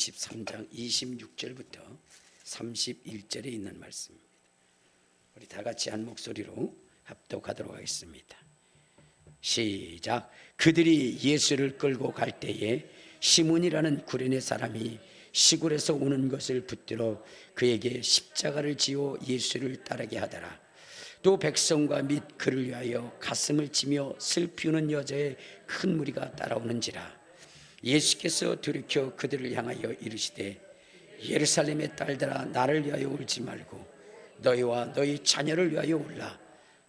13장 26절부터 31절에 있는 말씀입니다. 우리 다 같이 한 목소리로 합독하도록 하겠습니다. 시작. 그들이 예수를 끌고 갈 때에 시몬이라는 구레네 사람이 시골에서 오는 것을 붙들어 그에게 십자가를 지어 예수를 따르게 하더라. 또 백성과 및 그를 위하여 가슴을 치며 슬피 우는 여자의 큰 무리가 따라오는지라. 예수께서 돌이켜 그들을 향하여 이르시되 예루살렘의 딸들아, 나를 위하여 울지 말고 너희와 너희 자녀를 위하여 울라.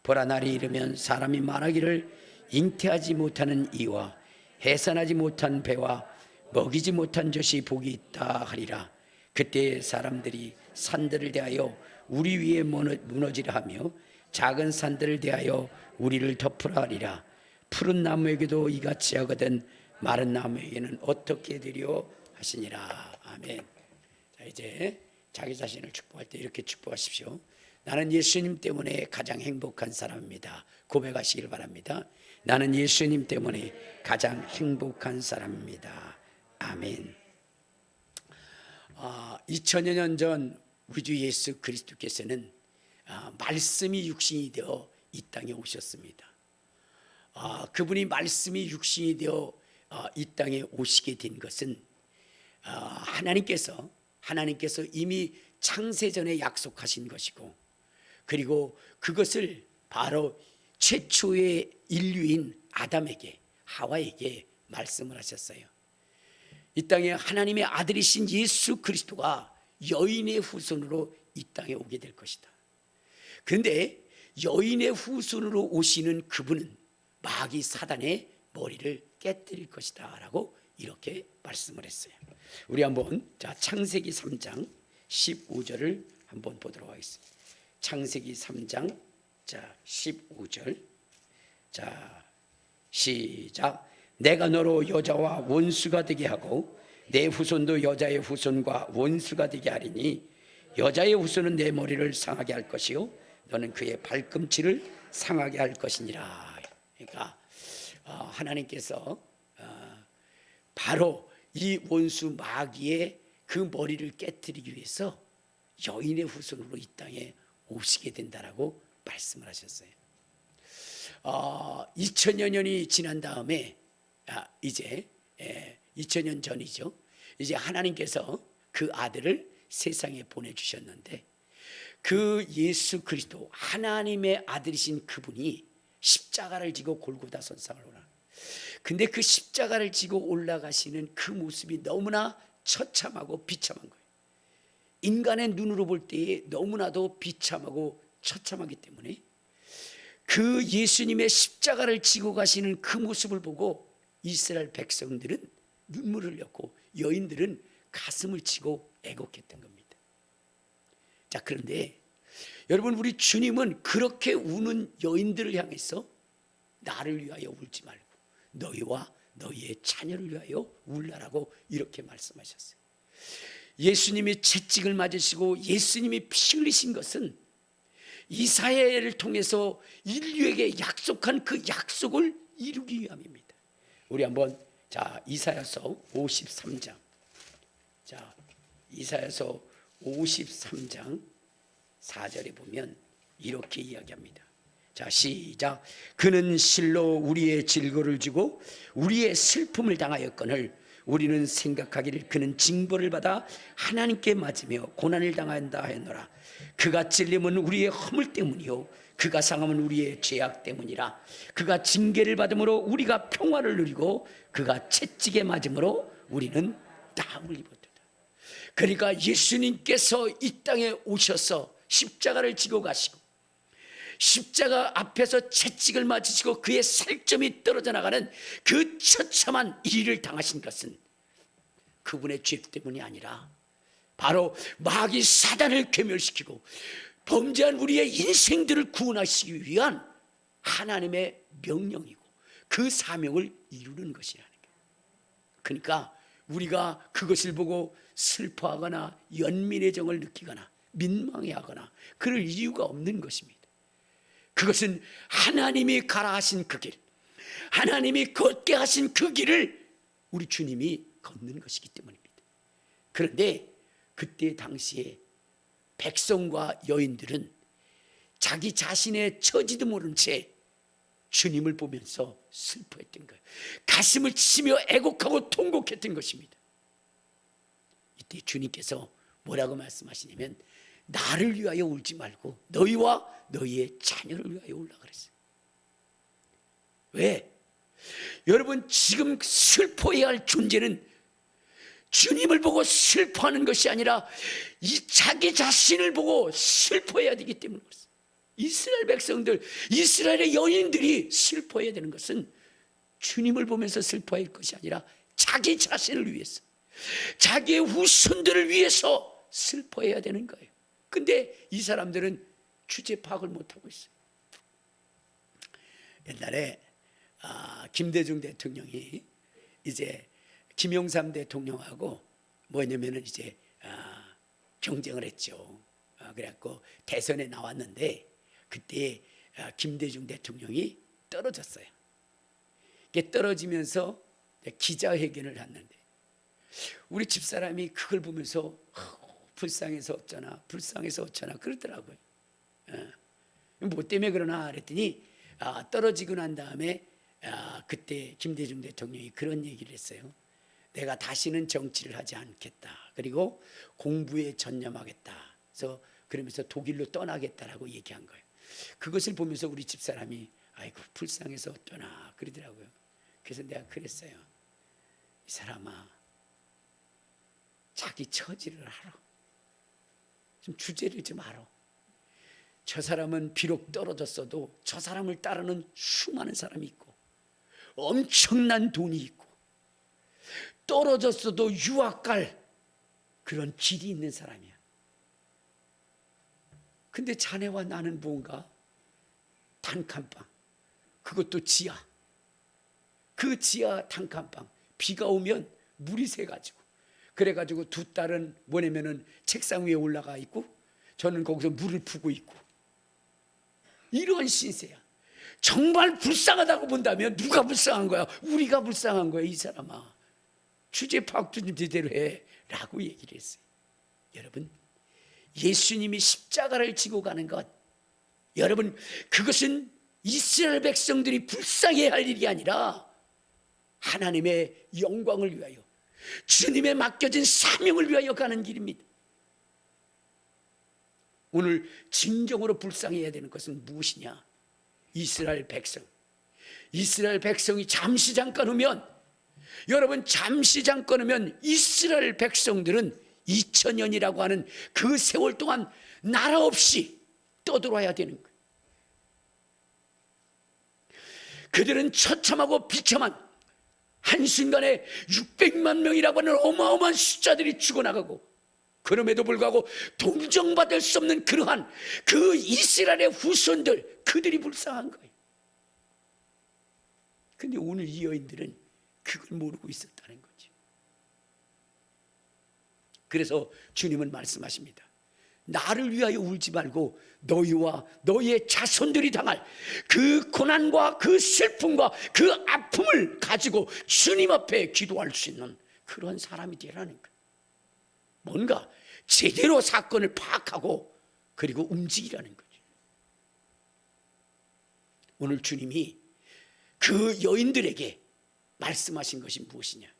보라, 날이 이르면 사람이 말하기를 잉태하지 못하는 이와 해산하지 못한 배와 먹이지 못한 젖이 복이 있다 하리라. 그때 사람들이 산들을 대하여 우리 위에 무너지라 하며 작은 산들을 대하여 우리를 덮으라 하리라. 푸른 나무에게도 이같이 하거든 마른 나무에게는 어떻게 되리요 하시니라. 아멘. 자, 이제 자기 자신을 축복할 때 이렇게 축복하십시오. 나는 예수님 때문에 가장 행복한 사람입니다. 고백하시길 바랍니다. 나는 예수님 때문에 가장 행복한 사람입니다. 아멘. 2000여 년 전 우리 주 예수 그리스도께서는 말씀이 육신이 되어 이 땅에 오셨습니다. 그분이 말씀이 육신이 되어 이 땅에 오시게 된 것은 하나님께서 이미 창세전에 약속하신 것이고, 그리고 그것을 바로 최초의 인류인 아담에게, 하와에게 말씀을 하셨어요. 이 땅에 하나님의 아들이신 예수 그리스도가 여인의 후손으로 이 땅에 오게 될 것이다. 그런데 여인의 후손으로 오시는 그분은 마귀 사단의 머리를 깨뜨릴 것이다 라고 이렇게 말씀을 했어요. 우리 한번 창세기 3장 15절을 한번 보도록 하겠습니다. 창세기 3장 15절. 시작. 내가 너로 여자와 원수가 되게 하고 내 후손도 여자의 후손과 원수가 되게 하리니 여자의 후손은 내 머리를 상하게 할 것이요 너는 그의 발꿈치를 상하게 할 것이니라. 그러니까 하나님께서 바로 이 원수 마귀의 그 머리를 깨뜨리기 위해서 여인의 후손으로 이 땅에 오시게 된다라고 말씀을 하셨어요. 2000여 년이 지난 다음에 이제 2000년 전이죠. 이제 하나님께서 그 아들을 세상에 보내주셨는데, 그 예수 그리스도 하나님의 아들이신 그분이 십자가를 지고 골고다 선상을 올라. 근데 그 십자가를 지고 올라가시는 그 모습이 너무나 처참하고 비참한 거예요. 인간의 눈으로 볼 때에 너무나도 비참하고 처참하기 때문에 그 예수님의 십자가를 지고 가시는 그 모습을 보고 이스라엘 백성들은 눈물을 흘렸고 여인들은 가슴을 치고 애곡했던 겁니다. 자, 그런데 여러분, 우리 주님은 그렇게 우는 여인들을 향해서 나를 위하여 울지 말고 너희와 너희의 자녀를 위하여 울라라고 이렇게 말씀하셨어요. 예수님이 채찍을 맞으시고 예수님이 피 흘리신 것은 이사야를 통해서 인류에게 약속한 그 약속을 이루기 위함입니다. 우리 한번 이사야서 53장. 이사야서 53장 4절에 보면 이렇게 이야기합니다. 시작. 그는 실로 우리의 질고를 주고 우리의 슬픔을 당하였거늘 우리는 생각하기를 그는 징벌을 받아 하나님께 맞으며 고난을 당한다 하였노라. 그가 찔림은 우리의 허물 때문이요 그가 상함은 우리의 죄악 때문이라. 그가 징계를 받음으로 우리가 평화를 누리고 그가 채찍에 맞음으로 우리는 나음을 입었다. 그러니까 예수님께서 이 땅에 오셔서 십자가를 지고 가시고 십자가 앞에서 채찍을 맞으시고 그의 살점이 떨어져 나가는 그 처참한 일을 당하신 것은 그분의 죄 때문이 아니라 바로 마귀 사단을 괴멸시키고 범죄한 우리의 인생들을 구원하시기 위한 하나님의 명령이고 그 사명을 이루는 것이라는 거예요. 그러니까 우리가 그것을 보고 슬퍼하거나 연민의 정을 느끼거나 민망해하거나 그럴 이유가 없는 것입니다. 그것은 하나님이 가라 하신 그 길, 하나님이 걷게 하신 그 길을 우리 주님이 걷는 것이기 때문입니다. 그런데 그때 당시에 백성과 여인들은 자기 자신의 처지도 모른 채 주님을 보면서 슬퍼했던 거예요. 가슴을 치며 애곡하고 통곡했던 것입니다. 이때 주님께서 뭐라고 말씀하시냐면 나를 위하여 울지 말고 너희와 너희의 자녀를 위하여 울라 그랬어요. 왜? 여러분, 지금 슬퍼해야 할 존재는 주님을 보고 슬퍼하는 것이 아니라 이 자기 자신을 보고 슬퍼해야 되기 때문에 그렇습니다. 이스라엘 백성들, 이스라엘의 여인들이 슬퍼해야 되는 것은 주님을 보면서 슬퍼할 것이 아니라 자기 자신을 위해서, 자기의 후손들을 위해서 슬퍼해야 되는 거예요. 근데 이 사람들은 주제 파악을 못하고 있어요. 옛날에 김대중 대통령이 이제 김영삼 대통령하고 뭐냐면은 이제 경쟁을 했죠. 그래갖고 대선에 나왔는데 그때 김대중 대통령이 떨어졌어요. 이게 떨어지면서 기자회견을 했는데 우리 집사람이 그걸 보면서 불쌍해서 어쩌나 불쌍해서 어쩌나 그러더라고요. 뭐 때문에 그러나 그랬더니 떨어지고 난 다음에 그때 김대중 대통령이 그런 얘기를 했어요. 내가 다시는 정치를 하지 않겠다. 그리고 공부에 전념하겠다. 그래서 그러면서 독일로 떠나겠다라고 얘기한 거예요. 그것을 보면서 우리 집사람이 아이고 불쌍해서 어쩌나 그러더라고요. 그래서 내가 그랬어요. 이 사람아, 자기 처지를 알아. 좀 주제를 좀 알아. 저 사람은 비록 떨어졌어도 저 사람을 따르는 수많은 사람이 있고 엄청난 돈이 있고 떨어졌어도 유학 갈 그런 길이 있는 사람이야. 근데 자네와 나는 뭔가 단칸방, 그것도 지하, 그 지하 단칸방, 비가 오면 물이 새가지고 그래가지고 두 딸은 뭐냐면은 책상 위에 올라가 있고 저는 거기서 물을 푸고 있고 이런 신세야. 정말 불쌍하다고 본다면 누가 불쌍한 거야? 우리가 불쌍한 거야. 이 사람아, 주제 파악 좀 제대로 해 라고 얘기를 했어요. 여러분, 예수님이 십자가를 지고 가는 것, 여러분, 그것은 이스라엘 백성들이 불쌍해야 할 일이 아니라 하나님의 영광을 위하여, 주님의 맡겨진 사명을 위하여 가는 길입니다. 오늘 진정으로 불쌍해야 되는 것은 무엇이냐? 이스라엘 백성. 이스라엘 백성이 잠시 잠깐 오면, 여러분, 잠시 잠깐 오면 이스라엘 백성들은 2000년이라고 하는 그 세월 동안 나라 없이 떠들어야 되는 거예요. 그들은 처참하고 비참한 한순간에 600만 명이라고 하는 어마어마한 숫자들이 죽어나가고, 그럼에도 불구하고 동정받을 수 없는 그러한 그 이스라엘의 후손들, 그들이 불쌍한 거예요. 근데 오늘 이 여인들은 그걸 모르고 있었다는 거죠. 그래서 주님은 말씀하십니다. 나를 위하여 울지 말고 너희와 너희의 자손들이 당할 그 고난과 그 슬픔과 그 아픔을 가지고 주님 앞에 기도할 수 있는 그런 사람이 되라는 거예요. 뭔가 제대로 사건을 파악하고 그리고 움직이라는 거죠. 오늘 주님이 그 여인들에게 말씀하신 것이 무엇이냐?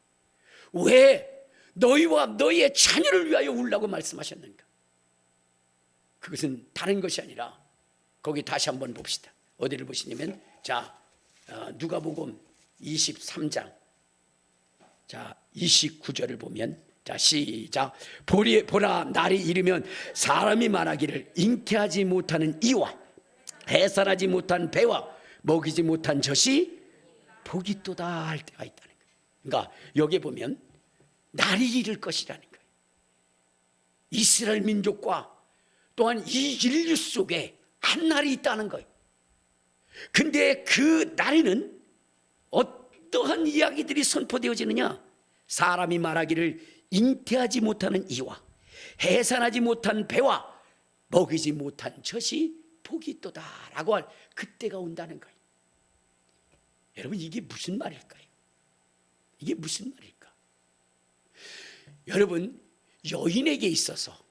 왜 너희와 너희의 자녀를 위하여 울라고 말씀하셨는가? 그것은 다른 것이 아니라, 거기 다시 한번 봅시다. 어디를 보시냐면, 자, 누가복음 23장, 자 29절을 보면, 자 시작. 보라, 날이 이르면 사람이 말하기를 잉태하지 못하는 이와 해산하지 못한 배와 먹이지 못한 젖이 복이 있도다 할 때가 있다는 거예요. 그러니까 여기에 보면 날이 이를 것이라는 거예요. 이스라엘 민족과 또한 이 인류 속에 한 날이 있다는 거예요. 근데 그 날에는 어떠한 이야기들이 선포되어지느냐? 사람이 말하기를 잉태하지 못하는 이와 해산하지 못한 배와 먹이지 못한 젖이 복이 있도다라고 할 그때가 온다는 거예요. 여러분, 이게 무슨 말일까요? 이게 무슨 말일까? 여러분, 여인에게 있어서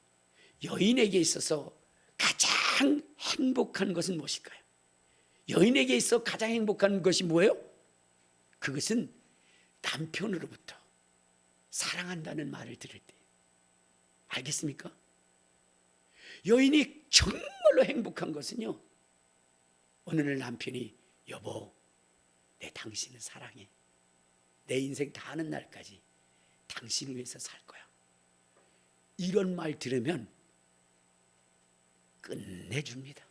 가장 행복한 것은 무엇일까요? 여인에게 있어 가장 행복한 것이 뭐예요? 그것은 남편으로부터 사랑한다는 말을 들을 때. 알겠습니까? 여인이 정말로 행복한 것은요, 어느 날 남편이 여보, 내 당신을 사랑해. 내 인생 다 하는 날까지 당신을 위해서 살 거야. 이런 말 들으면 끝내줍니다.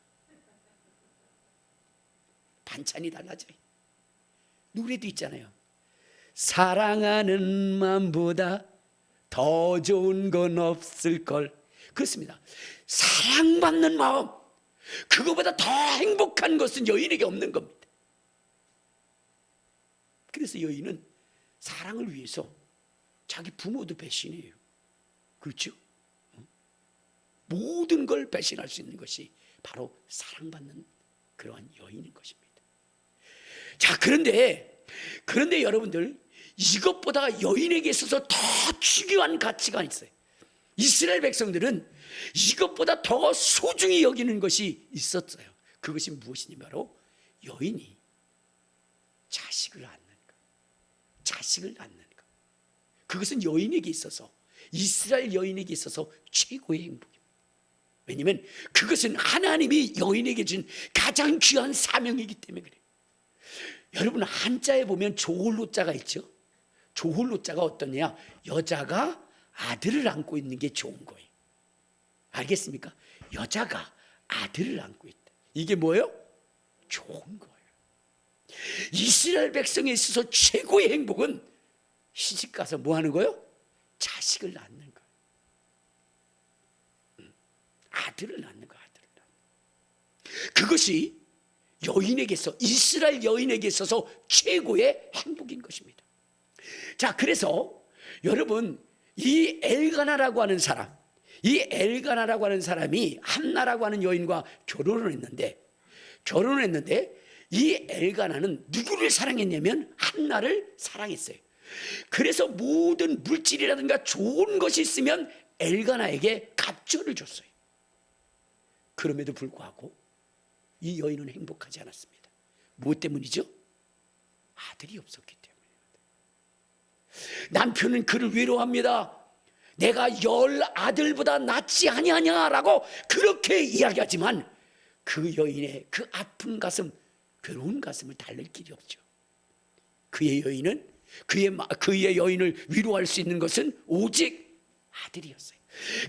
반찬이 달라져요. 노래도 있잖아요. 사랑하는 마음보다 더 좋은 건 없을걸. 그렇습니다. 사랑받는 마음, 그거보다 더 행복한 것은 여인에게 없는 겁니다. 그래서 여인은 사랑을 위해서 자기 부모도 배신해요. 그렇죠? 모든 걸 배신할 수 있는 것이 바로 사랑받는 그러한 여인인 것입니다. 자, 그런데 여러분들, 이것보다 여인에게 있어서 더 중요한 가치가 있어요. 이스라엘 백성들은 이것보다 더 소중히 여기는 것이 있었어요. 그것이 무엇이냐, 바로 여인이 자식을 낳는 것. 자식을 낳는 것. 그것은 여인에게 있어서, 이스라엘 여인에게 있어서 최고의 행복입니다. 왜냐하면 그것은 하나님이 여인에게 준 가장 귀한 사명이기 때문에 그래요. 여러분, 한자에 보면 조홀로자가 있죠. 조홀로자가 어떠냐? 여자가 아들을 안고 있는 게 좋은 거예요. 알겠습니까? 여자가 아들을 안고 있다. 이게 뭐예요? 좋은 거예요. 이스라엘 백성에 있어서 최고의 행복은 시집 가서 뭐 하는 거예요? 자식을 낳는 거예요. 아들을 낳는 거예요. 아들을 낳는. 그것이 여인에게서, 이스라엘 여인에게 있어서 최고의 행복인 것입니다. 자, 그래서 여러분, 이 엘가나라고 하는 사람, 이 엘가나라고 하는 사람이 한나라고 하는 여인과 결혼을 했는데 이 엘가나는 누구를 사랑했냐면 한나를 사랑했어요. 그래서 모든 물질이라든가 좋은 것이 있으면 엘가나에게 갑절을 줬어요. 그럼에도 불구하고 이 여인은 행복하지 않았습니다. 무엇 때문이죠? 아들이 없었기 때문입니다. 남편은 그를 위로합니다. 내가 10 아들보다 낫지 아니하냐라고 그렇게 이야기하지만 그 여인의 그 아픈 가슴, 괴로운 가슴을 달랠 길이 없죠. 그의 여인을 위로할 수 있는 것은 오직 아들이었어요.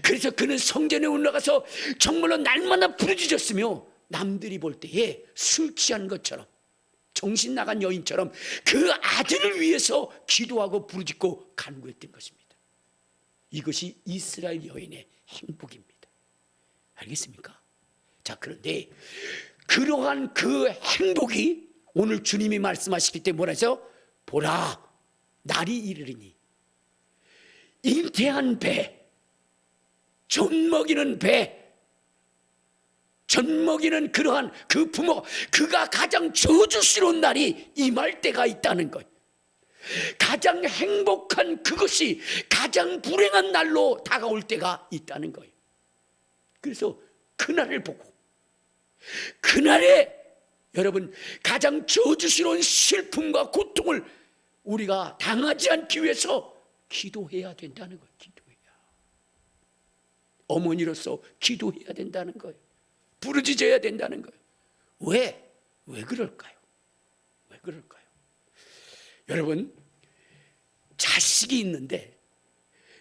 그래서 그는 성전에 올라가서 정말로 날마다 부르짖었으며 남들이 볼 때에 술 취한 것처럼, 정신 나간 여인처럼 그 아들을 위해서 기도하고 부르짖고 간구했던 것입니다. 이것이 이스라엘 여인의 행복입니다. 알겠습니까? 자, 그런데 그러한 그 행복이 오늘 주님이 말씀하시기 때문에 뭐라 하죠? 보라, 날이 이르리니 잉태한 배, 젖 먹이는 그러한 그 부모, 그가 가장 저주스러운 날이 임할 때가 있다는 것. 가장 행복한 그것이 가장 불행한 날로 다가올 때가 있다는 거예요. 그래서 그날을 보고, 그날에 여러분 가장 저주스러운 슬픔과 고통을 우리가 당하지 않기 위해서 기도해야 된다는 거예요. 기도해야. 어머니로서 기도해야 된다는 거예요. 부르짖어야 된다는 거예요. 왜 그럴까요? 왜 그럴까요? 여러분, 자식이 있는데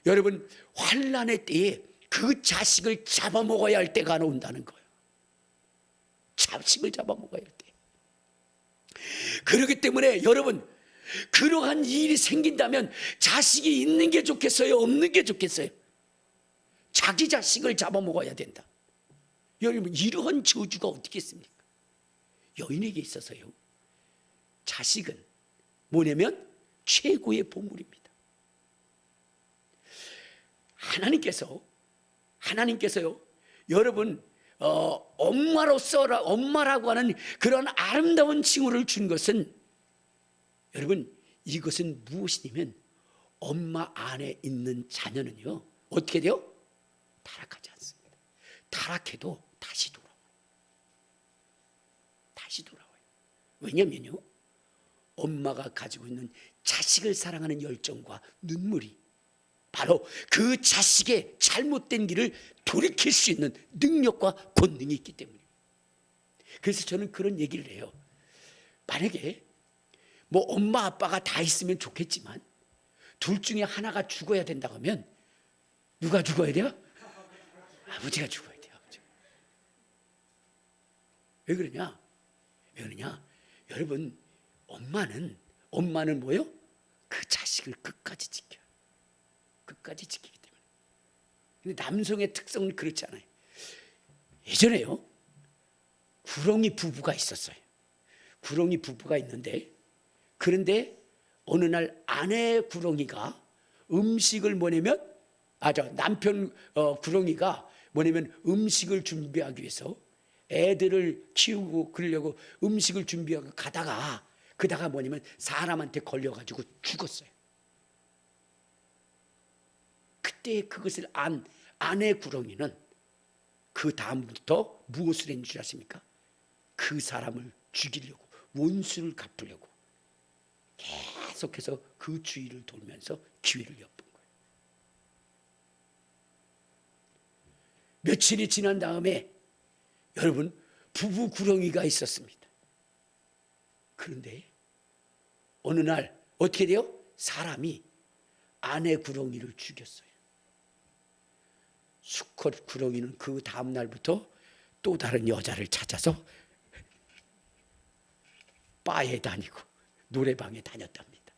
여러분 환난의 때에 그 자식을 잡아먹어야 할 때가 온다는 거예요. 자식을 잡아먹어야 할 때. 그렇기 때문에 여러분, 그러한 일이 생긴다면 자식이 있는 게 좋겠어요? 없는 게 좋겠어요? 자기 자식을 잡아먹어야 된다. 여러분, 이러한 저주가 어떻게 있습니까? 여인에게 있어서요, 자식은 뭐냐면 최고의 보물입니다. 하나님께서요, 여러분 엄마라고 하는 그런 아름다운 칭호를 준 것은, 여러분 이것은 무엇이냐면 엄마 안에 있는 자녀는요 어떻게 돼요? 타락하지 않습니다. 타락해도 다시 돌아와요. 다시 돌아와요. 왜냐면요, 엄마가 가지고 있는 자식을 사랑하는 열정과 눈물이 바로 그 자식의 잘못된 길을 돌이킬 수 있는 능력과 권능이 있기 때문입니다. 그래서 저는 그런 얘기를 해요. 만약에 뭐 엄마 아빠가 다 있으면 좋겠지만 둘 중에 하나가 죽어야 된다고 하면 누가 죽어야 돼요? 아버지가 죽어야 돼요. 아버지가. 왜 그러냐? 왜 그러냐? 여러분, 엄마는 뭐요? 그 자식을 끝까지 지켜요. 끝까지 지키기 때문에. 근데 남성의 특성은 그렇지 않아요. 예전에요, 구렁이 부부가 있었어요. 구렁이 부부가 있는데, 그런데 어느 날 아내 구렁이가 음식을 뭐냐면, 남편 구렁이가 뭐냐면 음식을 준비하기 위해서 애들을 키우고 그러려고 음식을 준비하고 그다가 뭐냐면 사람한테 걸려가지고 죽었어요. 그때 그것을 안 아내 구렁이는 그 다음부터 무엇을 했는 줄 아십니까? 그 사람을 죽이려고, 원수를 갚으려고 계속해서 그 주위를 돌면서 기회를 엿본 거예요. 며칠이 지난 다음에 여러분, 부부 구렁이가 있었습니다. 그런데 어느 날 어떻게 돼요? 사람이 아내 구렁이를 죽였어요. 수컷 구렁이는 그 다음 날부터 또 다른 여자를 찾아서 바에 다니고 노래방에 다녔답니다.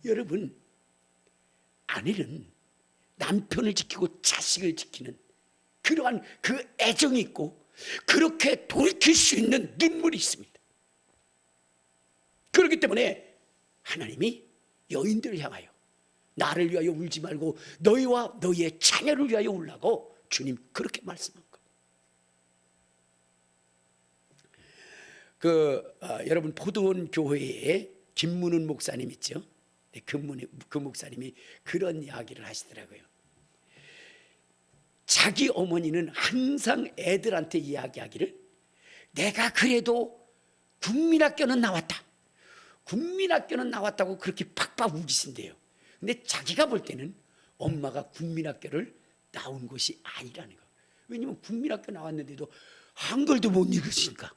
여러분, 아내는 남편을 지키고 자식을 지키는 그러한 그 애정이 있고 그렇게 돌이킬 수 있는 눈물이 있습니다. 그렇기 때문에 하나님이 여인들을 향하여 나를 위하여 울지 말고 너희와 너희의 자녀를 위하여 울라고 주님 그렇게 말씀한 거예요. 여러분, 포도원 교회에 김문훈 목사님 있죠? 그 목사님이 그런 이야기를 하시더라고요. 자기 어머니는 항상 애들한테 이야기하기를, 내가 그래도 국민학교는 나왔다고 그렇게 팍팍 우기신대요. 근데 자기가 볼 때는 엄마가 국민학교를 나온 것이 아니라는 거예요. 왜냐하면 국민학교 나왔는데도 한글도 못 읽으시니까,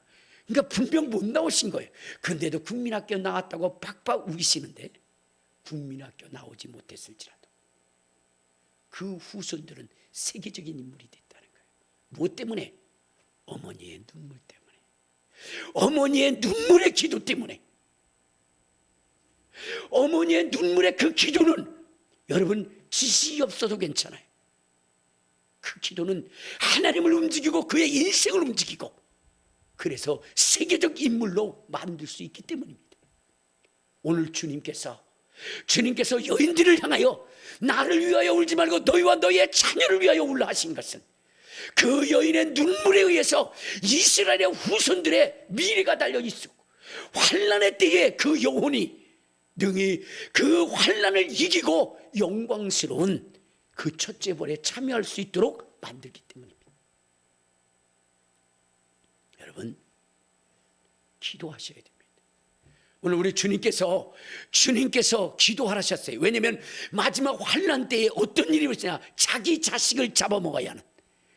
그러니까 분명 못 나오신 거예요. 그런데도 국민학교 나왔다고 팍팍 우기시는데 국민학교 나오지 못했을지라도 그 후손들은 세계적인 인물이 됐다는 거예요. 무엇 때문에? 어머니의 눈물 때문에, 어머니의 눈물의 기도 때문에. 어머니의 눈물의 그 기도는 여러분 지식이 없어도 괜찮아요. 그 기도는 하나님을 움직이고 그의 인생을 움직이고 그래서 세계적 인물로 만들 수 있기 때문입니다. 오늘 주님께서 여인들을 향하여 나를 위하여 울지 말고 너희와 너희의 자녀를 위하여 울라 하신 것은 그 여인의 눈물에 의해서 이스라엘의 후손들의 미래가 달려 있었고, 환난의 때에 그 영혼이 능히 그 환난을 이기고 영광스러운 그 첫째 벌에 참여할 수 있도록 만들기 때문입니다. 여러분, 기도하셔야 됩니다. 오늘 우리 주님께서 기도하셨어요. 왜냐하면 마지막 환난 때에 어떤 일이 있으냐, 자기 자식을 잡아먹어야 하는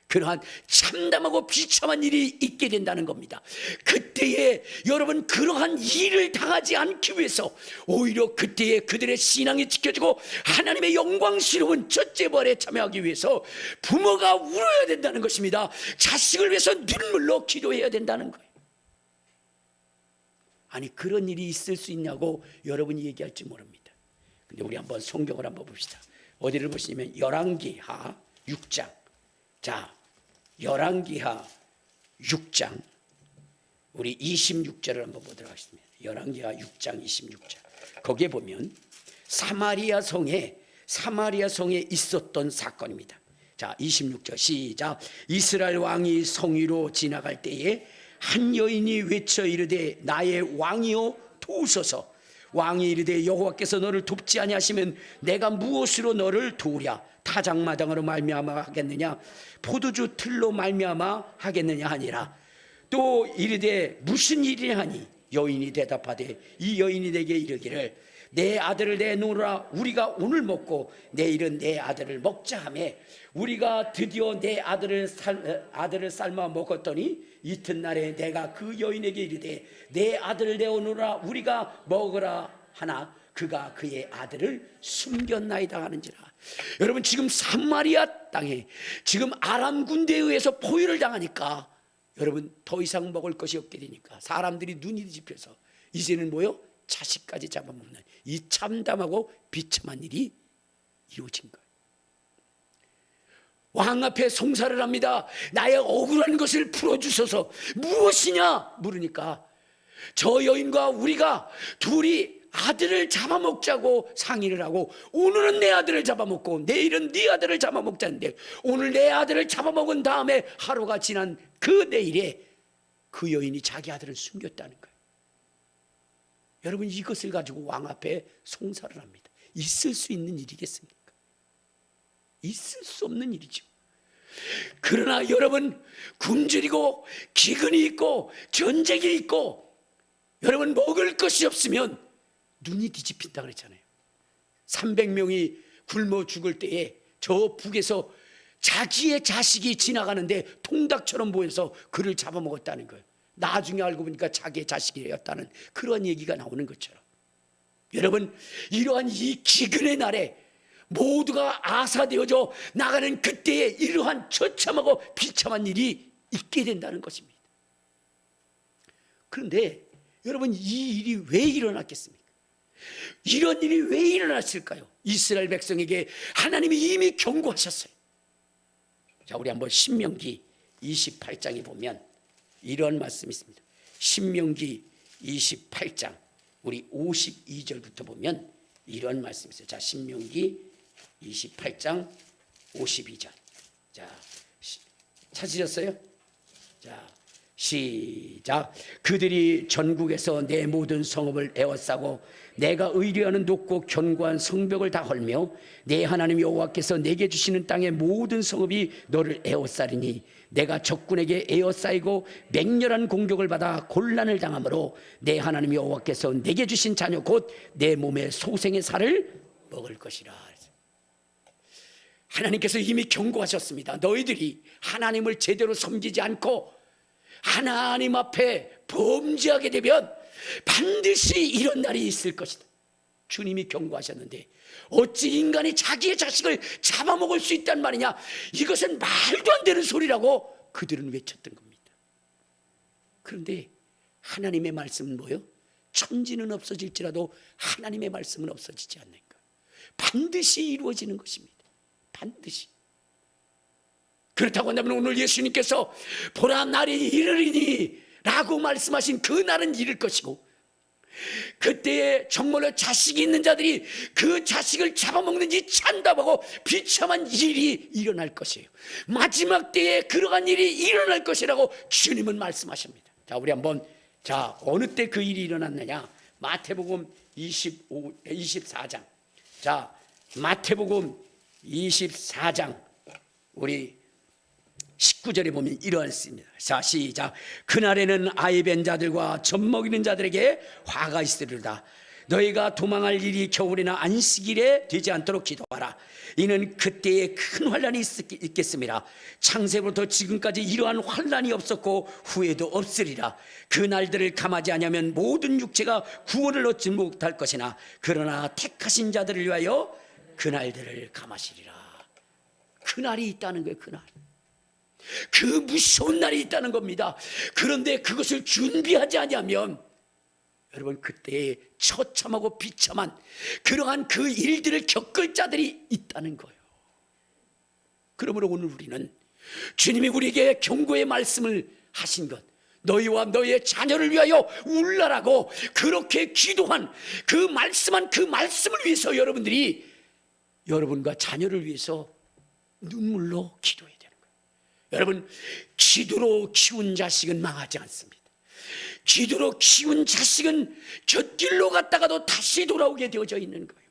그러한 참담하고 비참한 일이 있게 된다는 겁니다. 그때에 여러분, 그러한 일을 당하지 않기 위해서 오히려 그때에 그들의 신앙이 지켜지고 하나님의 영광스러운 첫째 벌에 참여하기 위해서 부모가 울어야 된다는 것입니다. 자식을 위해서 눈물로 기도해야 된다는 거예요. 아니, 그런 일이 있을 수 있냐고 여러분이 얘기할지 모릅니다. 근데 우리 한번 성경을 한번 봅시다. 어디를 보시냐면 열왕기하 6장. 자, 열왕기하 6장 우리 26절을 한번 보도록 하겠습니다. 열왕기하 6장 26절. 거기에 보면 사마리아 성에 있었던 사건입니다. 자, 26절 시작. 이스라엘 왕이 성 위로 지나갈 때에 한 여인이 외쳐 이르되 나의 왕이여 도우소서. 왕이 이르되 여호와께서 너를 돕지 아니하시면 내가 무엇으로 너를 도우랴? 타작마당으로 말미암아 하겠느냐? 포도주 틀로 말미암아 하겠느냐 하니라. 또 이르되 무슨 일이냐 하니 여인이 대답하되 이 여인이 내게 이르기를 내 아들을 내놓으라. 우리가 오늘 먹고 내일은 내 아들을 먹자 하며 우리가 드디어 내 아들을 삶아 먹었더니 이튿날에 내가 그 여인에게 이르되 내 아들을 내어놓으라. 우리가 먹으라 하나 그가 그의 아들을 숨겼나이다 하는지라. 여러분, 지금 사마리아 땅에 지금 아람 군대에 의해서 포위를 당하니까 여러분 더 이상 먹을 것이 없게 되니까 사람들이 눈이 뒤집혀서 이제는 뭐요? 자식까지 잡아먹는 이 참담하고 비참한 일이 이루어진 거예요. 왕 앞에 송사를 합니다. 나의 억울한 것을 풀어주소서. 무엇이냐 물으니까 저 여인과 우리가 둘이 아들을 잡아먹자고 상의를 하고 오늘은 내 아들을 잡아먹고 내일은 네 아들을 잡아먹자는데 오늘 내 아들을 잡아먹은 다음에 하루가 지난 그 내일에 그 여인이 자기 아들을 숨겼다는 거예요. 여러분, 이것을 가지고 왕 앞에 송사를 합니다. 있을 수 있는 일이겠습니까? 있을 수 없는 일이죠. 그러나 여러분, 굶주리고 기근이 있고 전쟁이 있고 여러분 먹을 것이 없으면 눈이 뒤집힌다 그랬잖아요. 300명이 굶어 죽을 때에 저 북에서 자기의 자식이 지나가는데 통닭처럼 보여서 그를 잡아먹었다는 거예요. 나중에 알고 보니까 자기의 자식이었다는 그런 얘기가 나오는 것처럼 여러분, 이러한 이 기근의 날에 모두가 아사되어져 나가는 그때에 이러한 처참하고 비참한 일이 있게 된다는 것입니다. 그런데 여러분, 이 일이 왜 일어났겠습니까? 이런 일이 왜 일어났을까요? 이스라엘 백성에게 하나님이 이미 경고하셨어요. 자, 우리 한번 신명기 28장에 보면 이런 말씀이 있습니다. 신명기 28장 우리 52절부터 보면 이런 말씀이 있어요. 자, 신명기 28장 52절. 자, 찾으셨어요? 자, 시작. 그들이 전국에서 내 모든 성읍을 에워싸고 내가 의뢰하는 높고 견고한 성벽을 다 헐며 내 하나님 여호와께서 내게 주시는 땅의 모든 성읍이 너를 에워싸리니 내가 적군에게 에워싸이고 맹렬한 공격을 받아 곤란을 당하므로 내 하나님 여호와께서 내게 주신 자녀 곧 내 몸의 소생의 살을 먹을 것이라. 하나님께서 이미 경고하셨습니다. 너희들이 하나님을 제대로 섬기지 않고 하나님 앞에 범죄하게 되면 반드시 이런 날이 있을 것이다. 주님이 경고하셨는데 어찌 인간이 자기의 자식을 잡아먹을 수 있단 말이냐, 이것은 말도 안 되는 소리라고 그들은 외쳤던 겁니다. 그런데 하나님의 말씀은 뭐예요? 천지는 없어질지라도 하나님의 말씀은 없어지지 않는가. 반드시 이루어지는 것입니다. 반드시. 그렇다고 한다면 오늘 예수님께서 보라 날이 이르리니 라고 말씀하신 그 날은 이를 것이고 그때에 정말로 자식이 있는 자들이 그 자식을 잡아먹는 이 참담하고 비참한 일이 일어날 것이에요. 마지막 때에 그러한 일이 일어날 것이라고 주님은 말씀하십니다. 자, 우리 한번 어느 때 그 일이 일어났느냐? 마태복음 24장. 자, 마태복음 24장 우리 19절에 보면 이러했습니다. 자, 시작. 그날에는 아이 뵌 자들과 젖 먹이는 자들에게 화가 있으리로다. 너희가 도망할 일이 겨울이나 안식일에 되지 않도록 기도하라. 이는 그때에 큰 환란이 있겠습니다. 창세부터 지금까지 이러한 환란이 없었고 후에도 없으리라. 그 날들을 감하지 아니하면 모든 육체가 구원을 얻지 못할 것이나 그러나 택하신 자들을 위하여 그 날들을 감하시리라. 그 날이 있다는 거예요. 그 날. 그 무서운 날이 있다는 겁니다. 그런데 그것을 준비하지 아니하면 여러분 그때에 처참하고 비참한 그러한 그 일들을 겪을 자들이 있다는 거예요. 그러므로 오늘 우리는 주님이 우리에게 경고의 말씀을 하신 것, 너희와 너희의 자녀를 위하여 울라라고 그렇게 기도한 그 말씀한 그 말씀을 위해서 여러분들이 여러분과 자녀를 위해서 눈물로 기도해야 되는 거예요. 여러분, 기도로 키운 자식은 망하지 않습니다. 기도로 키운 자식은 곁길로 갔다가도 다시 돌아오게 되어져 있는 거예요.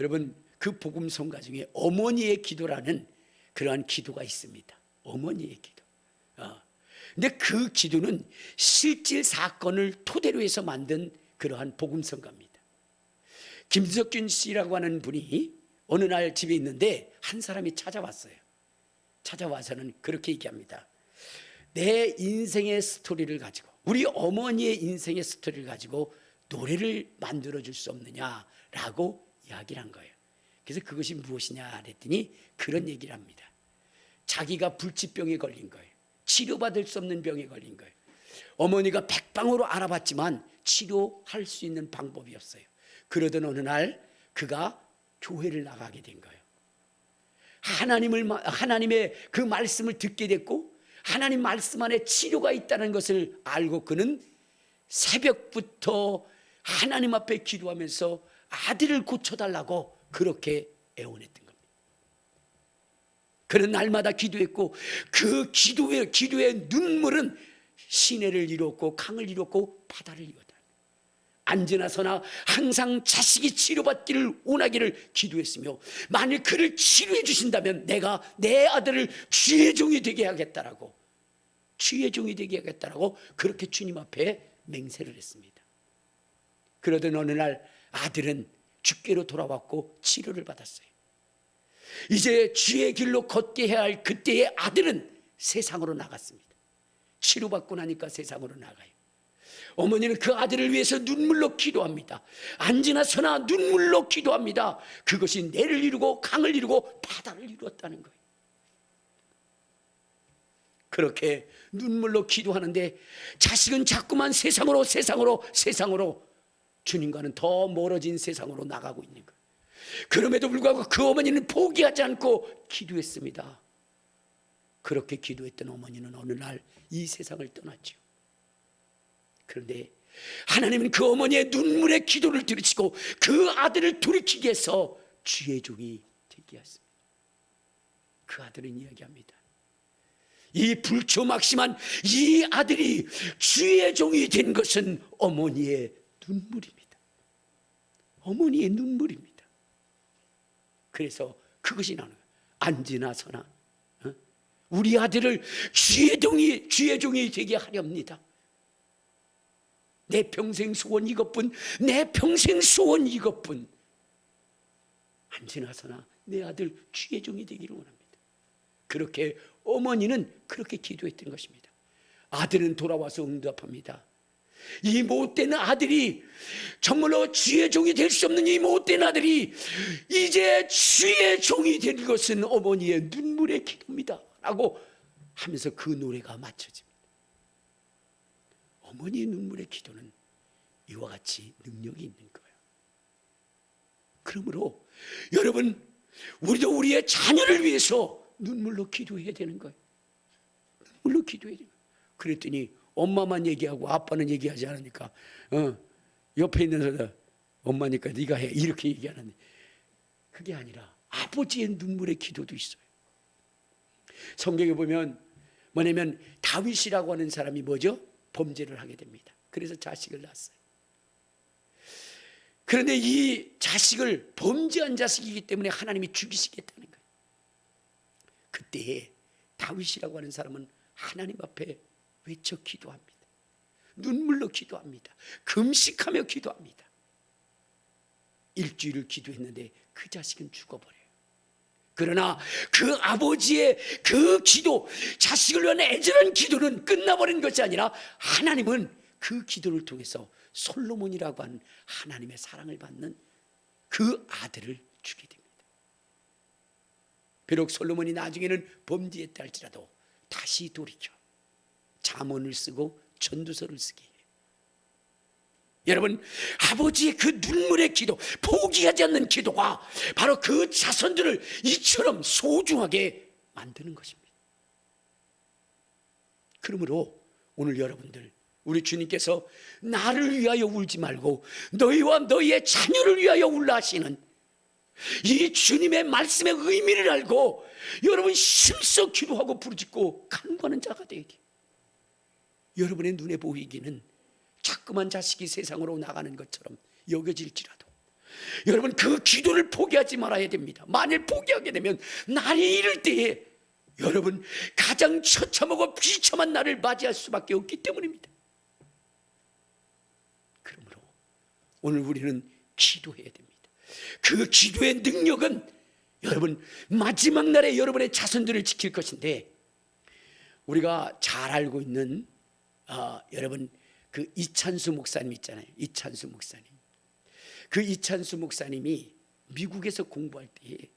여러분, 그 복음 성가 중에 어머니의 기도라는 그러한 기도가 있습니다. 어머니의 기도. 근데 그 기도는 실질 사건을 토대로 해서 만든 그러한 복음 성가입니다. 김석균 씨라고 하는 분이 어느 날 집에 있는데 한 사람이 찾아왔어요. 찾아와서는 그렇게 얘기합니다. 내 인생의 스토리를 가지고, 우리 어머니의 인생의 스토리를 가지고 노래를 만들어줄 수 없느냐라고 이야기를 한 거예요. 그래서 그것이 무엇이냐 그랬더니 그런 얘기를 합니다. 자기가 불치병에 걸린 거예요. 치료받을 수 없는 병에 걸린 거예요. 어머니가 백방으로 알아봤지만 치료할 수 있는 방법이 없어요. 그러던 어느 날 그가 교회를 나가게 된 거예요. 하나님의 그 말씀을 듣게 됐고, 하나님 말씀 안에 치료가 있다는 것을 알고 그는 새벽부터 하나님 앞에 기도하면서 아들을 고쳐달라고 그렇게 애원했던 겁니다. 그는 날마다 기도했고, 그 기도의 눈물은 시내를 이뤘고 강을 이뤘고 바다를 이뤘다. 앉으나 서나 항상 자식이 치료받기를 원하기를 기도했으며, 만일 그를 치료해 주신다면 내가 내 아들을 주의 종이 되게 하겠다라고, 주의 종이 되게 하겠다라고 그렇게 주님 앞에 맹세를 했습니다. 그러던 어느 날 아들은 주께로 돌아왔고 치료를 받았어요. 이제 주의 길로 걷게 해야 할 그때의 아들은 세상으로 나갔습니다. 치료받고 나니까 세상으로 나가요. 어머니는 그 아들을 위해서 눈물로 기도합니다. 앉으나 서나 눈물로 기도합니다. 그것이 내를 이루고 강을 이루고 바다를 이루었다는 거예요. 그렇게 눈물로 기도하는데 자식은 자꾸만 세상으로 주님과는 더 멀어진 세상으로 나가고 있는 거예요. 그럼에도 불구하고 그 어머니는 포기하지 않고 기도했습니다. 그렇게 기도했던 어머니는 어느 날 이 세상을 떠났죠. 그런데 하나님은 그 어머니의 눈물의 기도를 들으시고 그 아들을 돌이키게 해서 주의 종이 되게 하십니다. 그 아들은 이야기합니다. 이 불초막심한 이 아들이 주의 종이 된 것은 어머니의 눈물입니다. 어머니의 눈물입니다. 그래서 그것이 나는 거예요. 앉으나 서나 우리 아들을 주의 종이 되게 하렵니다. 내 평생 소원 이것뿐, 내 평생 소원 이것뿐. 앉으나 서나 내 아들 주의 종이 되기를 원합니다. 그렇게 어머니는 그렇게 기도했던 것입니다. 아들은 돌아와서 응답합니다. 이 못된 아들이, 정말로 주의 종이 될 수 없는 이 못된 아들이 이제 주의 종이 된 것은 어머니의 눈물의 기도입니다 라고 하면서 그 노래가 맞춰집니다. 어머니의 눈물의 기도는 이와 같이 능력이 있는 거예요. 그러므로 여러분, 우리도 우리의 자녀를 위해서 눈물로 기도해야 되는 거예요. 눈물로 기도해야 되는 거예요. 그랬더니 엄마만 얘기하고 아빠는 얘기하지 않으니까 옆에 있는 사람, 엄마니까 네가 해, 이렇게 얘기하는데, 그게 아니라 아버지의 눈물의 기도도 있어요. 성경에 보면 뭐냐면 다윗이라고 하는 사람이 뭐죠? 범죄를 하게 됩니다. 그래서 자식을 낳았어요. 그런데 이 자식을, 범죄한 자식이기 때문에 하나님이 죽이시겠다는 거예요. 그때에 다윗이라고 하는 사람은 하나님 앞에 외쳐 기도합니다. 눈물로 기도합니다. 금식하며 기도합니다. 일주일을 기도했는데 그 자식은 죽어버려요. 그러나 그 아버지의 그 기도, 자식을 위한 애절한 기도는 끝나버린 것이 아니라 하나님은 그 기도를 통해서 솔로몬이라고 하는 하나님의 사랑을 받는 그 아들을 주게 됩니다. 비록 솔로몬이 나중에는 범죄했다 할지라도 다시 돌이켜 잠언을 쓰고 전두서를 쓰게 해요. 여러분, 아버지의 그 눈물의 기도, 포기하지 않는 기도가 바로 그 자손들을 이처럼 소중하게 만드는 것입니다. 그러므로 오늘 여러분들, 우리 주님께서 나를 위하여 울지 말고 너희와 너희의 자녀를 위하여 울라 하시는 이 주님의 말씀의 의미를 알고 여러분 힘써 기도하고 부르짖고 간구하는 자가 되게 돼요. 여러분의 눈에 보이기는 자꾸만 자식이 세상으로 나가는 것처럼 여겨질지라도 여러분 그 기도를 포기하지 말아야 됩니다. 만일 포기하게 되면 날이 이를 때에 여러분 가장 처참하고 비참한 날을 맞이할 수밖에 없기 때문입니다. 그러므로 오늘 우리는 기도해야 됩니다. 그 기도의 능력은 여러분 마지막 날에 여러분의 자손들을 지킬 것인데, 우리가 잘 알고 있는 여러분 그 이찬수 목사님 있잖아요. 이찬수 목사님. 그 이찬수 목사님이 미국에서 공부할 때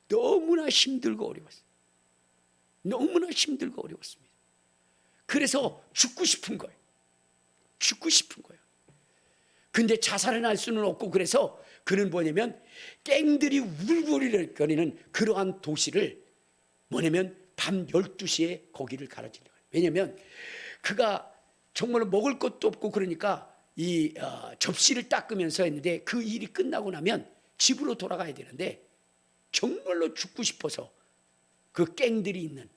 너무나 힘들고 어려웠어요. 너무나 힘들고 어려웠습니다. 그래서 죽고 싶은 거예요. 죽고 싶은 거예요. 근데 자살은 할 수는 없고, 그래서 그는 뭐냐면 깽들이 울부리거리는 그러한 도시를 뭐냐면 밤 12시에 거기를 가로지르는 거예요. 왜냐하면 그가 정말로 먹을 것도 없고, 그러니까 이 접시를 닦으면서 했는데 그 일이 끝나고 나면 집으로 돌아가야 되는데 정말로 죽고 싶어서 그 깽들이 있는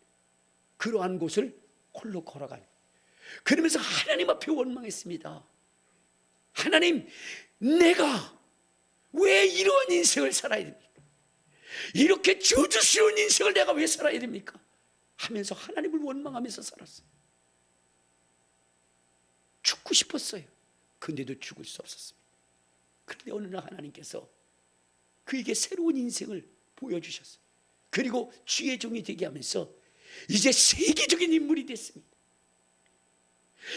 그러한 곳을 홀로 걸어가요. 그러면서 하나님 앞에 원망했습니다. 하나님, 내가 왜 이러한 인생을 살아야 됩니까? 이렇게 저주스러운 인생을 내가 왜 살아야 됩니까? 하면서 하나님을 원망하면서 살았어요. 죽고 싶었어요. 근데도 죽을 수 없었습니다. 그런데 어느 날 하나님께서 그에게 새로운 인생을 보여주셨어요. 그리고 주의 종이 되게 하면서 이제 세계적인 인물이 됐습니다.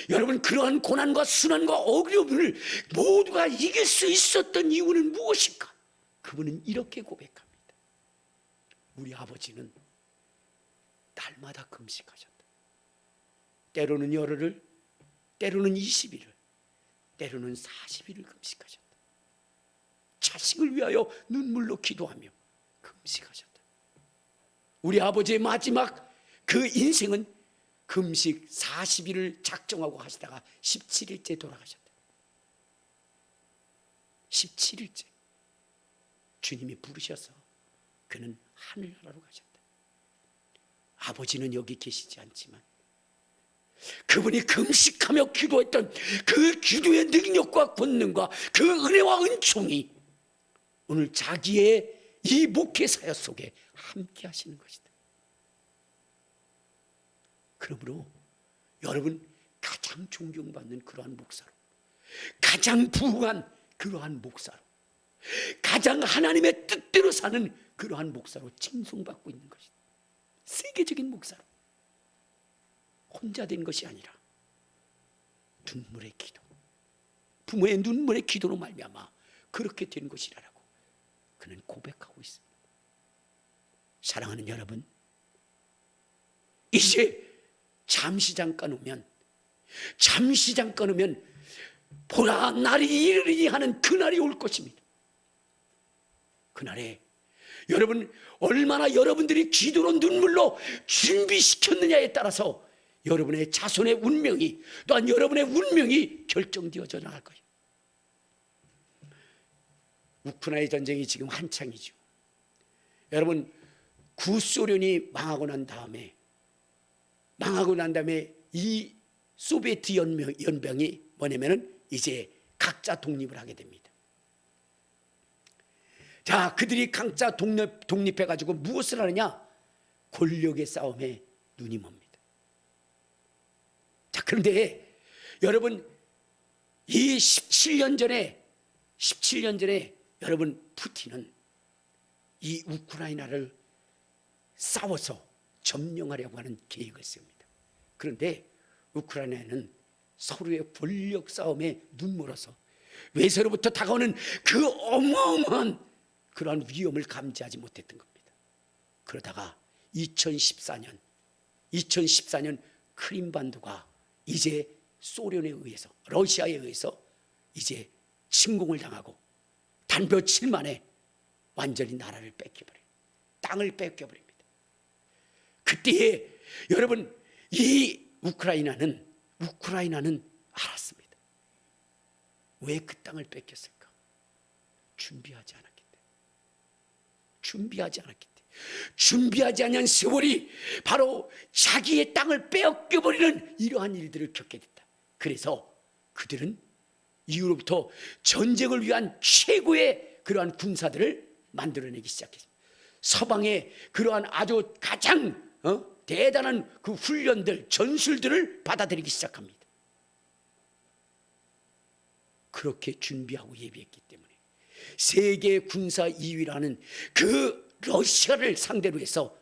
여러분, 그러한 고난과 순환과 어려움을 모두가 이길 수 있었던 이유는 무엇일까? 그분은 이렇게 고백합니다. 우리 아버지는 날마다 금식하셨다. 때로는 열흘을, 때로는 20일을, 때로는 40일을 금식하셨다. 자식을 위하여 눈물로 기도하며 금식하셨다. 우리 아버지의 마지막 그 인생은 금식 40일을 작정하고 하시다가 17일째 돌아가셨다. 17일째 주님이 부르셔서 그는 하늘나라로 가셨다. 아버지는 여기 계시지 않지만 그분이 금식하며 기도했던 그 기도의 능력과 권능과 그 은혜와 은총이 오늘 자기의 이 목회 사역 속에 함께 하시는 것이다. 그러므로 여러분, 가장 존경받는 그러한 목사로, 가장 부흥한 그러한 목사로, 가장 하나님의 뜻대로 사는 그러한 목사로 칭송받고 있는 것이다. 세계적인 목사로 혼자 된 것이 아니라 눈물의 기도, 부모의 눈물의 기도로 말미암아 그렇게 된 것이라고 그는 고백하고 있습니다. 사랑하는 여러분, 이제 잠시 잠깐 오면 보라 날이 이르리니 하는 그날이 올 것입니다. 그날에 여러분 얼마나 여러분들이 기도로 눈물로 준비시켰느냐에 따라서 여러분의 자손의 운명이, 또한 여러분의 운명이 결정되어져 나갈 거예요. 우크라이나 전쟁이 지금 한창이죠. 여러분, 구소련이 망하고 난 다음에 이 소비에트 연방이 뭐냐면은 이제 각자 독립을 하게 됩니다. 자, 그들이 각자 독립해가지고 무엇을 하느냐? 권력의 싸움에 눈이 멉니다. 자, 그런데 여러분, 이 17년 전에 여러분, 푸틴은 이 우크라이나를 싸워서 점령하려고 하는 계획을 세웁니다. 그런데 우크라이나는 서로의 권력 싸움에 눈물어서 외세로부터 다가오는 그 어마어마한 그러한 위험을 감지하지 못했던 겁니다. 그러다가 2014년 크림반도가 이제 소련에 의해서, 러시아에 의해서 이제 침공을 당하고 단 며칠 만에 완전히 나라를 뺏겨버려요. 땅을 뺏겨버립니다. 그때에 여러분, 이 우크라이나는 알았습니다. 왜 그 땅을 뺏겼을까? 준비하지 않았기 때문에. 준비하지 않은 세월이 바로 자기의 땅을 빼앗겨버리는 이러한 일들을 겪게 됐다. 그래서 그들은 이후로부터 전쟁을 위한 최고의 그러한 군사들을 만들어내기 시작했습니다. 서방의 그러한 아주 가장 대단한 그 훈련들, 전술들을 받아들이기 시작합니다. 그렇게 준비하고 예비했기 때문에 세계 군사 2위라는 그 러시아를 상대로 해서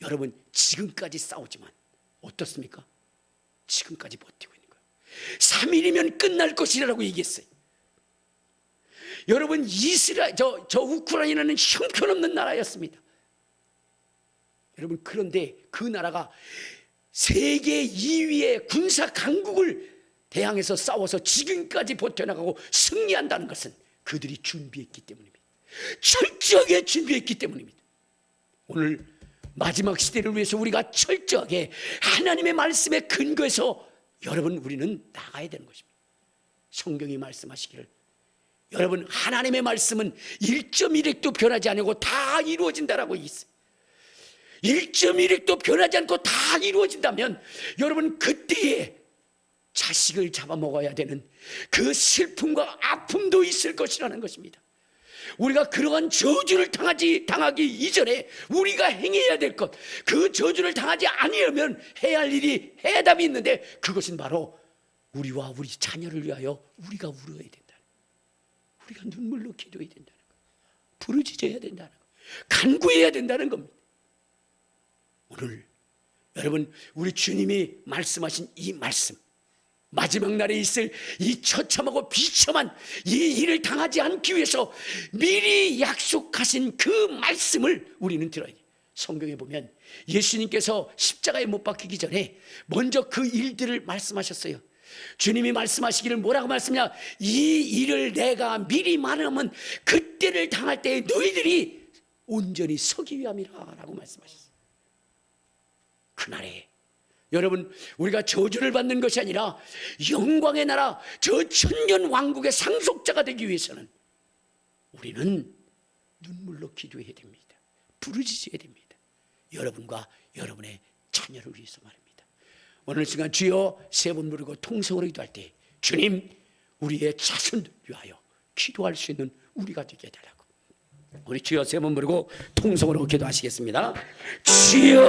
여러분 지금까지 싸우지만 어떻습니까? 지금까지 버티고 있는 거예요. 3일이면 끝날 것이라고 얘기했어요. 여러분 저 우크라이나는 형편없는 나라였습니다. 여러분 그런데 그 나라가 세계 2위의 군사 강국을 대항해서 싸워서 지금까지 버텨나가고 승리한다는 것은 그들이 준비했기 때문입니다. 철저하게 준비했기 때문입니다. 오늘 마지막 시대를 위해서 우리가 철저하게 하나님의 말씀에 근거해서 여러분 우리는 나가야 되는 것입니다. 성경이 말씀하시기를 여러분 하나님의 말씀은 1.1핵도 변하지 않고 다 이루어진다라고 있어요. 1.1핵도 변하지 않고 다 이루어진다면 여러분 그때에 자식을 잡아먹어야 되는 그 슬픔과 아픔도 있을 것이라는 것입니다. 우리가 그러한 저주를 당하기 이전에 우리가 행해야 될 것, 그 저주를 당하지 아니하면 해야 할 일이 해답이 있는데 그것은 바로 우리와 우리 자녀를 위하여 우리가 울어야 된다. 우리가 눈물로 기도해야 된다는 것, 부르짖어야 된다는 것, 간구해야 된다는 겁니다. 오늘 여러분 우리 주님이 말씀하신 이 말씀, 마지막 날에 있을 이 처참하고 비참한 이 일을 당하지 않기 위해서 미리 약속하신 그 말씀을 우리는 들어야 돼요. 성경에 보면 예수님께서 십자가에 못 박히기 전에 먼저 그 일들을 말씀하셨어요. 주님이 말씀하시기를 뭐라고 말씀하냐? 이 일을 내가 미리 말하면 그때를 당할 때 너희들이 온전히 서기 위함이라 라고 말씀하셨어요. 그날에 여러분 우리가 저주를 받는 것이 아니라 영광의 나라 저 천년 왕국의 상속자가 되기 위해서는 우리는 눈물로 기도해야 됩니다. 부르짖어야 됩니다. 여러분과 여러분의 자녀를 위해서 말입니다. 오늘 시간 주여 세 번 부르고 통성으로 기도할 때 주님 우리의 자손을 위하여 기도할 수 있는 우리가 되게 해달라고 우리 주여 세 번 부르고 통성으로 기도하시겠습니다. 주여